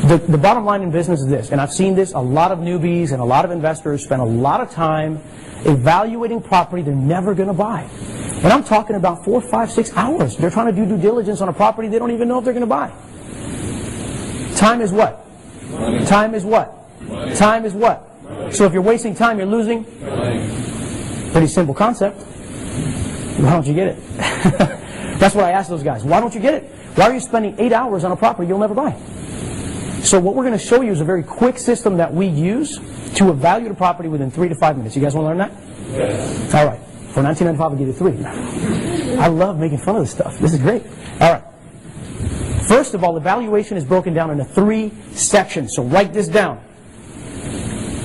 The bottom line in business is this, and I've seen this, a lot of newbies and a lot of investors spend a lot of time evaluating property they're never going to buy. And I'm talking about 4, 5, 6 hours. They're trying to do due diligence on a property they don't even know if they're going to buy. Time is what? Money. Time is what? Money. Time is what? Money. So if you're wasting time, you're losing? Money. Pretty simple concept. Why don't you get it? That's what I ask those guys. Why don't you get it? Why are you spending 8 hours on a property you'll never buy? So what we're going to show you is a very quick system that we use to evaluate a property within 3 to 5 minutes. You guys want to learn that? Yes. All right. For $19.95, I'll give you 3. I love making fun of this stuff. This is great. All right. First of all, evaluation is broken down into 3 sections. So write this down.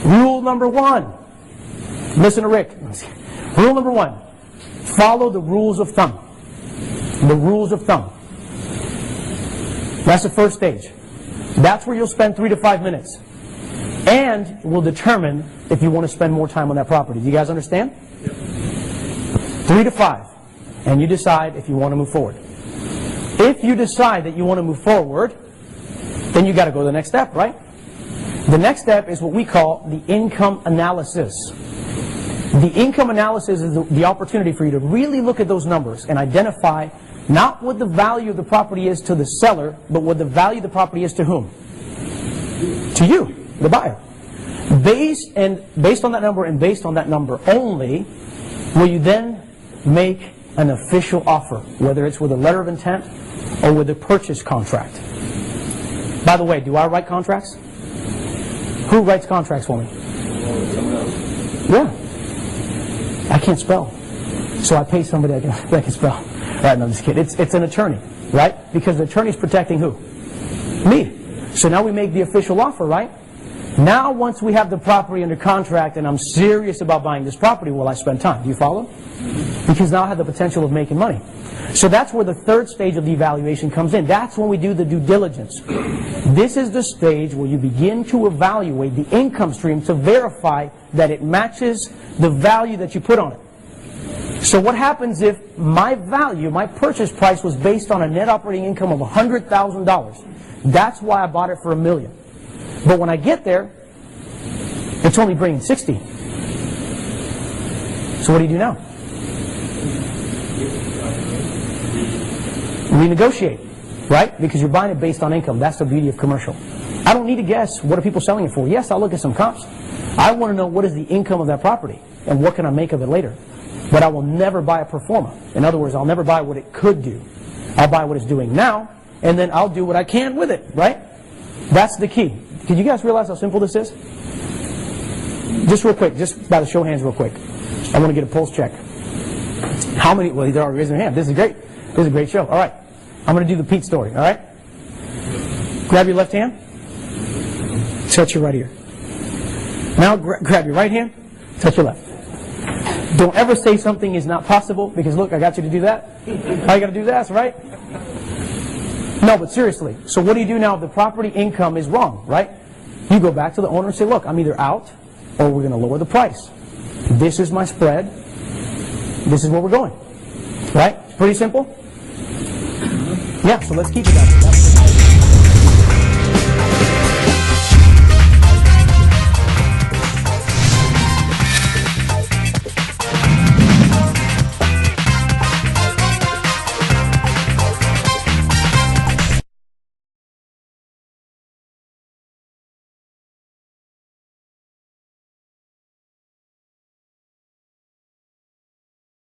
Rule number 1. Listen to Rick. Rule number 1. Follow the rules of thumb. The rules of thumb. That's the first stage. That's where you'll spend 3 to 5 minutes. And will determine if you want to spend more time on that property. Do you guys understand? 3 to 5. And you decide if you want to move forward. If you decide that you want to move forward, then you got to go to the next step, right? The next step is what we call the income analysis. The income analysis is the opportunity for you to really look at those numbers and identify not what the value of the property is to the seller, but what the value of the property is to whom? To you, the buyer. Based on that number and based on that number only, will you then make an official offer, whether it's with a letter of intent or with a purchase contract. By the way, do I write contracts? Who writes contracts for me? Yeah. I can't spell. So I pay somebody that can spell. Right, no, I'm just kidding. It's an attorney, right? Because the attorney's protecting who? Me. So now we make the official offer, right? Now once we have the property under contract and I'm serious about buying this property, will I spend time? Do you follow? Because now I have the potential of making money. So that's where the third stage of the evaluation comes in. That's when we do the due diligence. This is the stage where you begin to evaluate the income stream to verify that it matches the value that you put on it. So what happens if my value, my purchase price was based on a net operating income of $100,000? That's why I bought it for $1 million. But when I get there, it's only bringing 60. So what do you do now? Renegotiate, right? Because you're buying it based on income. That's the beauty of commercial. I don't need to guess what are people selling it for. Yes, I'll look at some comps. I want to know what is the income of that property and what can I make of it later. But I will never buy a pro forma. In other words, I'll never buy what it could do. I'll buy what it's doing now, and then I'll do what I can with it, right? That's the key. Did you guys realize how simple this is? Just real quick, just by the show of hands real quick. I want to get a pulse check. How many, well, they're already raising their hand. This is great. This is a great show. All right. I'm going to do the Pete story, all right? Grab your left hand. Touch your right ear. Now grab your right hand. Touch your left. Don't ever say something is not possible, because look, I got you to do that. All you got to do is ask, right? No, but seriously. So what do you do now if the property income is wrong, right? You go back to the owner and say, look, I'm either out or we're going to lower the price. This is my spread. This is where we're going. Right? Pretty simple? Yeah, so let's keep it that way.